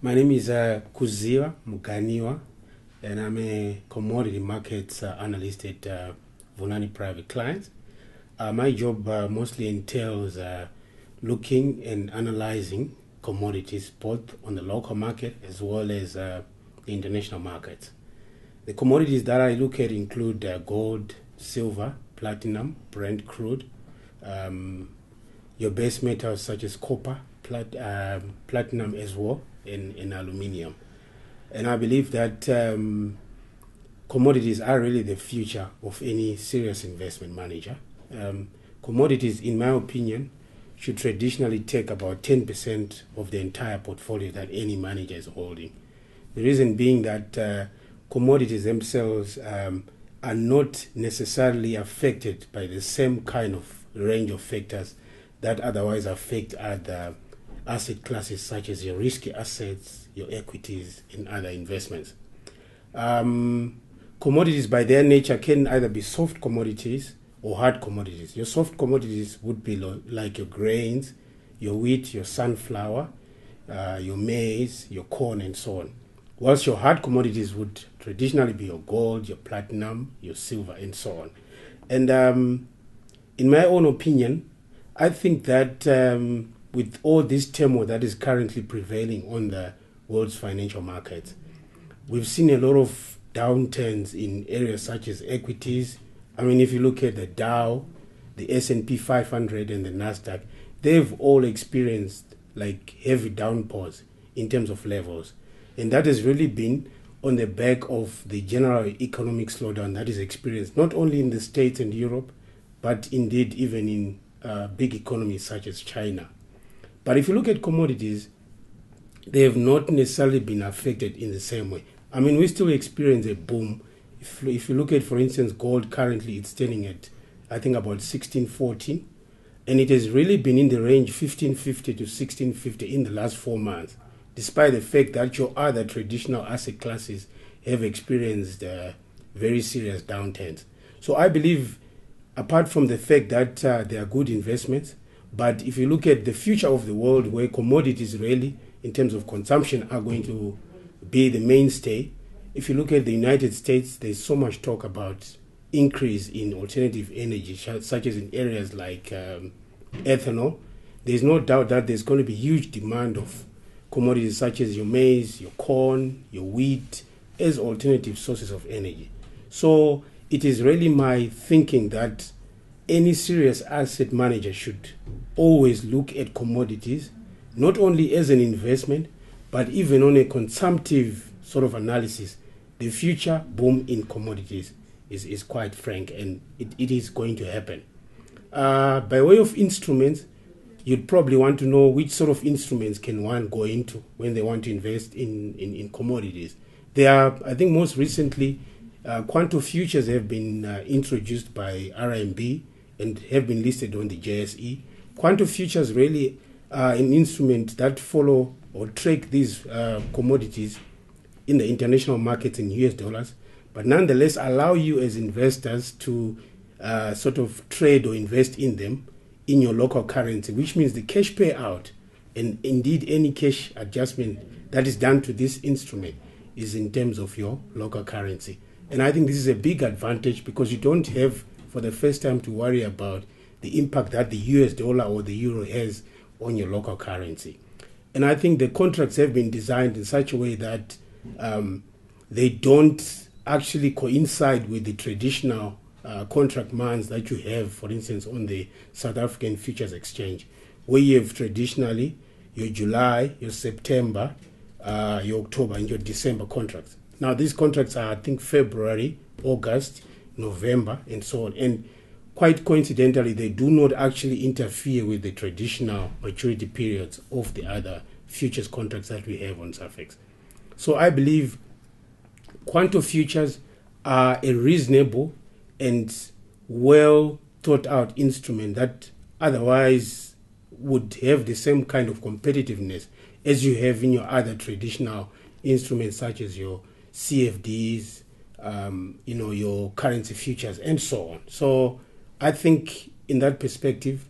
My name is Kuziva Muganiwa, and I'm a commodity markets analyst at Vunani Private Clients. My job mostly entails looking and analyzing commodities both on the local market as well as the international markets. The commodities that I look at include gold, silver, platinum, Brent crude, your base metals such as copper, platinum as well, and aluminium. And I believe that commodities are really the future of any serious investment manager. Commodities, in my opinion, should traditionally take about 10% of the entire portfolio that any manager is holding. The reason being that commodities themselves are not necessarily affected by the same kind of range of factors that otherwise affect other asset classes such as your risky assets, your equities, and other investments. Commodities by their nature can either be soft commodities or hard commodities. Your soft commodities would be like your grains, your wheat, your sunflower, your maize, your corn, and so on. Whilst your hard commodities would traditionally be your gold, your platinum, your silver, and so on. And in my own opinion, I think that with all this turmoil that is currently prevailing on the world's financial markets, we've seen a lot of downturns in areas such as equities. I mean, if you look at the Dow, the S&P 500, and the Nasdaq, they've all experienced like heavy downpours in terms of levels. And that has really been on the back of the general economic slowdown that is experienced not only in the States and Europe, but indeed even in big economies such as China. But if you look at commodities, they have not necessarily been affected in the same way. I mean, we still experience a boom. If you look at, for instance, gold, currently it's standing at, I think, about 1614. And it has really been in the range 1550 to 1650 in the last 4 months, despite the fact that your other traditional asset classes have experienced very serious downturns. So I believe, apart from the fact that they are good investments, but if you look at the future of the world where commodities really, in terms of consumption, are going to be the mainstay, if you look at the United States, there's so much talk about increase in alternative energy, such as in areas like ethanol. There's no doubt that there's going to be huge demand of commodities such as your maize, your corn, your wheat, as alternative sources of energy. So it is really my thinking that any serious asset manager should always look at commodities, not only as an investment, but even on a consumptive sort of analysis. The future boom in commodities is quite frank, and it is going to happen. By way of instruments, you'd probably want to know which sort of instruments can one go into when they want to invest in commodities. There are, I think most recently, quantum futures have been introduced by RMB and have been listed on the JSE. Quantum futures really are an instrument that follow or track these commodities in the international markets in US dollars, but nonetheless allow you as investors to sort of trade or invest in them in your local currency, which means the cash payout and indeed any cash adjustment that is done to this instrument is in terms of your local currency. And I think this is a big advantage because you don't have, for the first time, to worry about the impact that the US dollar or the euro has on your local currency. And I think the contracts have been designed in such a way that they don't actually coincide with the traditional contract months that you have, for instance, on the South African Futures Exchange, where you have traditionally your July, your September, your October, and your December contracts. Now, these contracts are, I think, February, August, November, and so on. And quite coincidentally, they do not actually interfere with the traditional maturity periods of the other futures contracts that we have on SAFEX. So I believe quantum futures are a reasonable and well thought out instrument that otherwise would have the same kind of competitiveness as you have in your other traditional instruments such as your CFDs, your currency futures, and so on. So I think in that perspective,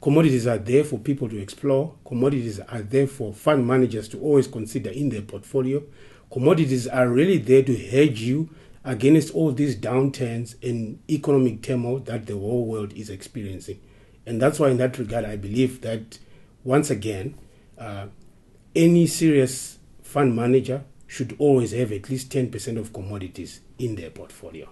Commodities are there for people to explore. Commodities are there for fund managers to always consider in their portfolio. Commodities are really there to hedge you against all these downturns and economic turmoil that the whole world is experiencing. And that's why in that regard, I believe that, once again, any serious fund manager should always have at least 10% of commodities in their portfolio.